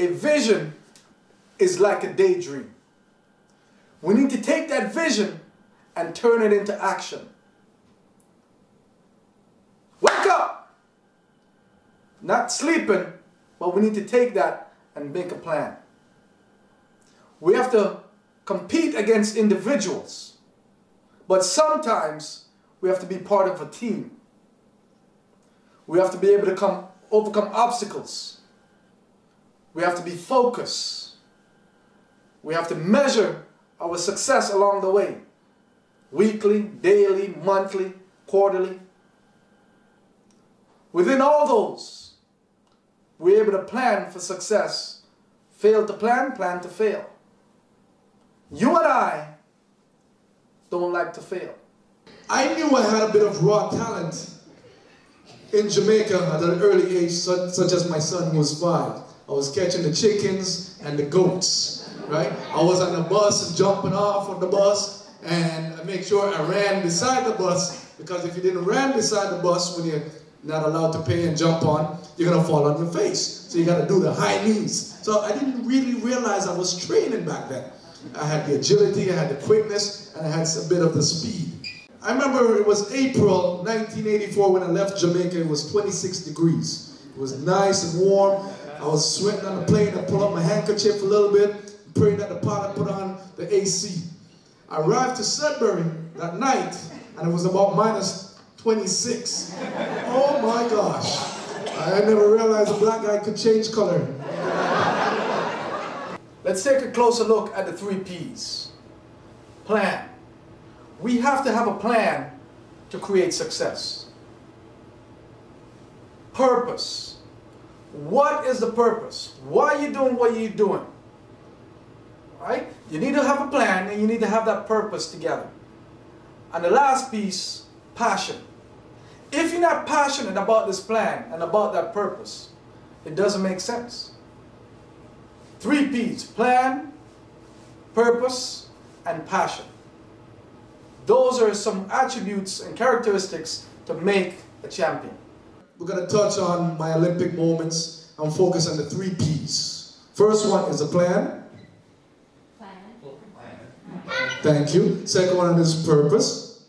a vision is like a daydream. We need to take that vision and turn it into action. Wake up! Not sleeping, but we need to take that and make a plan. We have to compete against individuals, but sometimes we have to be part of a team. We have to be able to overcome obstacles. We have to be focused. We have to measure our success along the way. Weekly, daily, monthly, quarterly. Within all those, we're able to plan for success. Fail to plan, plan to fail. You and I don't like to fail. I knew I had a bit of raw talent in Jamaica at an early age, such as my son who was 5. I was catching the chickens and the goats, right? I was on the bus and jumping off on the bus, and I make sure I ran beside the bus, because if you didn't run beside the bus when you're not allowed to pay and jump on, you're gonna fall on your face. So you gotta do the high knees. So I didn't really realize I was training back then. I had the agility, I had the quickness, and I had a bit of the speed. I remember it was April 1984 when I left Jamaica. It was 26 degrees. It was nice and warm. I was sweating on the plane. I pulled up my handkerchief a little bit, prayed that the pilot put on the AC. I arrived to Sudbury that night, and it was about minus 26. Oh my gosh. I never realized a black guy could change color. Let's take a closer look at the 3 P's. Plan. We have to have a plan to create success. Purpose. What is the purpose? Why are you doing what you're doing? Right? You need to have a plan, and you need to have that purpose together. And the last piece, passion. If you're not passionate about this plan and about that purpose, it doesn't make sense. 3 P's: plan, purpose, and passion. Those are some attributes and characteristics to make a champion. We're going to touch on my Olympic moments and focus on the 3 P's. First one is a plan. Thank you. Second one is purpose.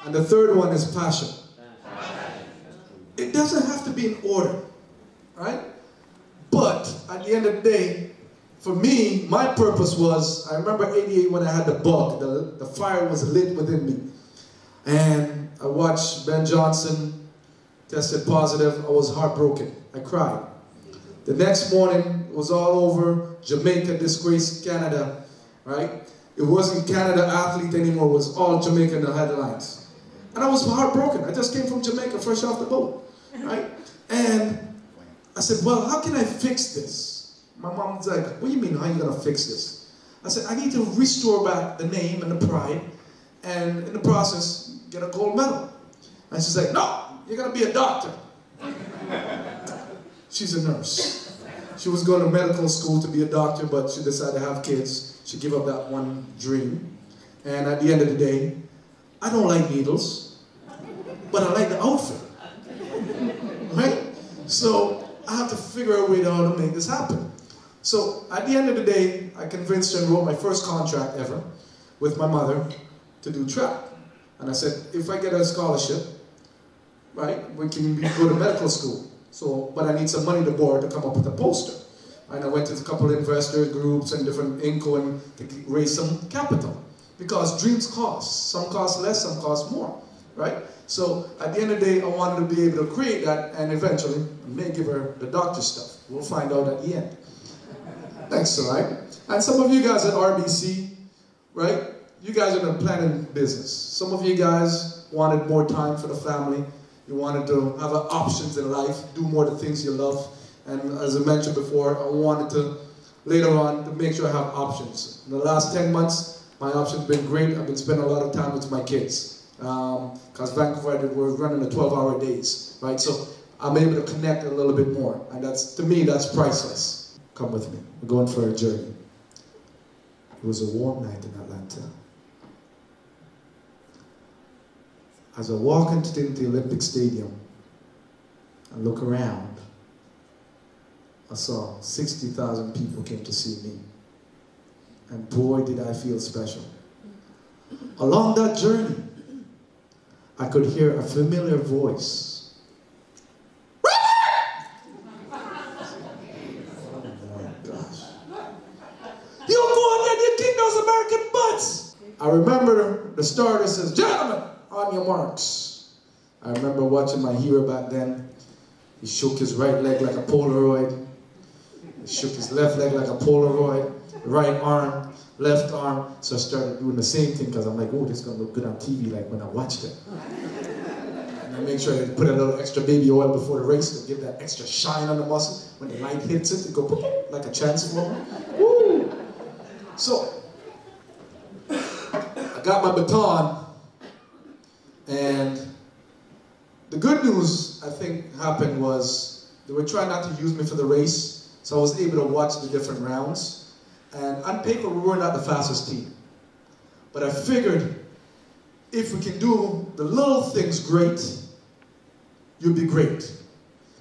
And the third one is passion. It doesn't have to be in order, right? But at the end of the day, for me, my purpose was, I remember '88 when I had the bug, the fire was lit within me. And I watched Ben Johnson tested positive. I was heartbroken. I cried. The next morning, it was all over. Jamaica disgraced Canada, right? It wasn't Canada athlete anymore, it was all Jamaica in the headlines. And I was heartbroken. I just came from Jamaica, fresh off the boat, right? And I said, well, how can I fix this? My mom was like, what do you mean, how are you gonna fix this? I said, I need to restore back the name and the pride, and in the process, get a gold medal. And she's like, no, you're gonna be a doctor. She's a nurse. She was going to medical school to be a doctor, but she decided to have kids. She gave up that one dream. And at the end of the day, I don't like needles, but I like the outfit, right? So I have to figure out a way to how to make this happen. So at the end of the day, I convinced her and wrote my first contract ever with my mother to do track. And I said, if I get a scholarship, right, we can go to medical school. So, but I need some money to borrow to come up with a poster. And I went to a couple of investor groups and different Inco and to raise some capital. Because dreams cost. Some cost less, some cost more, right? So at the end of the day, I wanted to be able to create that, and eventually, I may give her the doctor stuff. We'll find out at the end. Thanks, right? And some of you guys at RBC, right? You guys are in the planning business. Some of you guys wanted more time for the family. You wanted to have options in life, do more of the things you love. And as I mentioned before, I wanted to, later on, to make sure I have options. In the last 10 months, my options have been great. I've been spending a lot of time with my kids. Because Vancouver, we're running a 12-hour days, right? So I'm able to connect a little bit more. And that's, to me, that's priceless. Come with me. We're going for a journey. It was a warm night in Atlanta. As I walk into the Olympic Stadium and look around, I saw 60,000 people came to see me. And boy, did I feel special. Along that journey, I could hear a familiar voice. I remember the starter says, "Gentlemen, on your marks." I remember watching my hero back then. He shook his right leg like a Polaroid. He shook his left leg like a Polaroid. Right arm, left arm. So I started doing the same thing because I'm like, oh, this is going to look good on TV like when I watched it. And I make sure I put a little extra baby oil before the race to give that extra shine on the muscle. When the light hits it, it go boop, boop, like a transformer. Woo! So, I got my baton, and the good news, I think, happened was they were trying not to use me for the race, so I was able to watch the different rounds. And on paper, we were not the fastest team. But I figured, if we can do the little things great, you'll be great.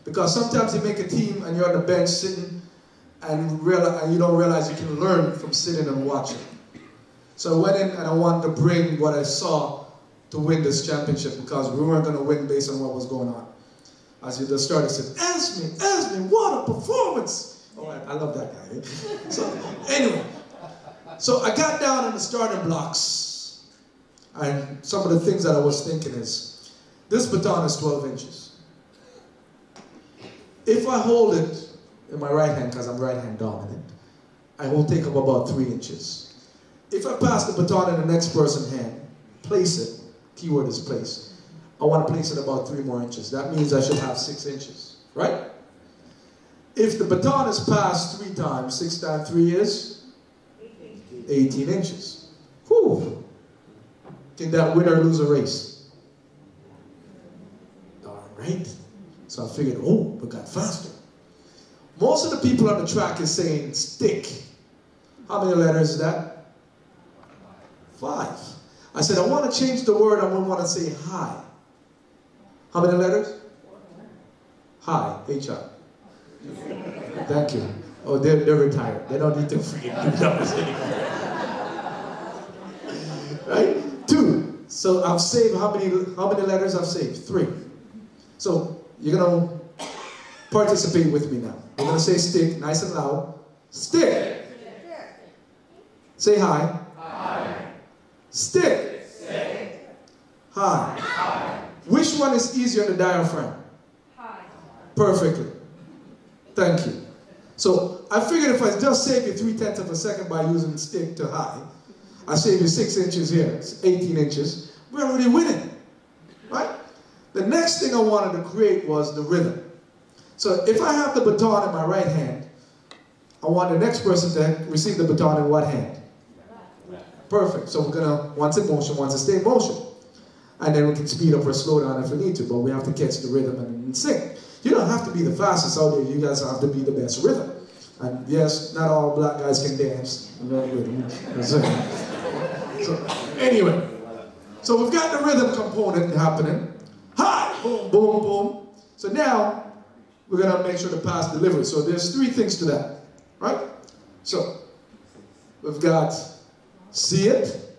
Because sometimes you make a team and you're on the bench sitting, and you don't realize you can learn from sitting and watching. So I went in and I wanted to bring what I saw to win this championship, because we weren't going to win based on what was going on. As the starter said, Esme, what a performance! Oh, I love that guy. So anyway, so I got down in the starting blocks, and some of the things that I was thinking is, this baton is 12 inches. If I hold it in my right hand, because I'm right hand dominant, I will take up about 3 inches. If I pass the baton in the next person's hand, place it, keyword is place, I want to place it about 3 more inches. That means I should have 6 inches, right? If the baton is passed 3 times, 6 times 3 is 18 inches. Whew. Can that winner lose a race? Darn right. So I figured, oh, we got faster. Most of the people on the track is saying stick. How many letters is that? 5. I said, I want to change the word, I want to say high. How many letters? High, H-I. Thank you. Oh, they're retired. They don't need to freaking do numbers anymore. Right? 2. So I've saved how many letters I've saved? 3. So you're gonna participate with me now. We're gonna say stick, nice and loud. Stick. Say hi. Hi. Stick. Stick. Hi. Hi. Which one is easier on the diaphragm? Hi. Perfectly. Thank you. So I figured if I just save you 3/10 of a second by using stick to high, I save you 6 inches here, it's 18 inches, we're already winning, right? The next thing I wanted to create was the rhythm. So if I have the baton in my right hand, I want the next person to receive the baton in what hand? Perfect. So we're gonna, once in motion, once to stay in motion. And then we can speed up or slow down if we need to, but we have to catch the rhythm and sing. You don't have to be the fastest out there, you guys have to be the best rhythm. And yes, not all black guys can dance. So anyway, so we've got the rhythm component happening. Hi, boom, boom, boom. So now, we're gonna make sure the pass delivers. So there's 3 things to that, right? So, we've got see it,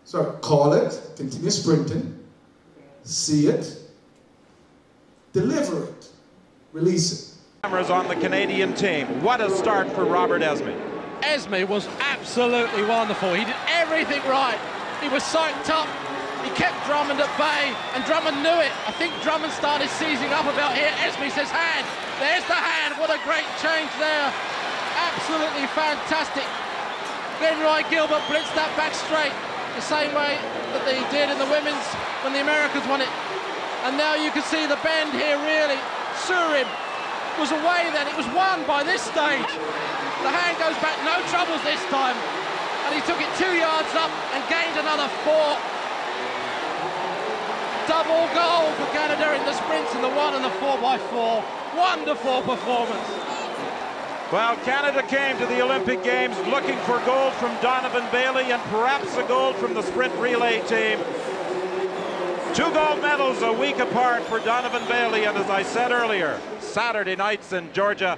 sorry, call it, continue sprinting, see it, deliver it, release it. Cameras on the Canadian team. What a start for Robert Esme. Esme was absolutely wonderful. He did everything right. He was psyched up. He kept Drummond at bay, and Drummond knew it. I think Drummond started seizing up about here. Esme says hand. There's the hand. What a great change there. Absolutely fantastic. Glenroy Gilbert blitzed that back straight the same way that they did in the women's when the Americans won it. And now you can see the bend here, really. Surin was away then. It was won by this stage. The hand goes back, no troubles this time. And he took it 2 yards up and gained another 4. Double goal for Canada in the sprints in the 1 and the 4x4. Wonderful performance. Well, Canada came to the Olympic Games looking for gold from Donovan Bailey and perhaps a gold from the sprint relay team. 2 gold medals a week apart for Donovan Bailey, and as I said earlier, Saturday nights in Georgia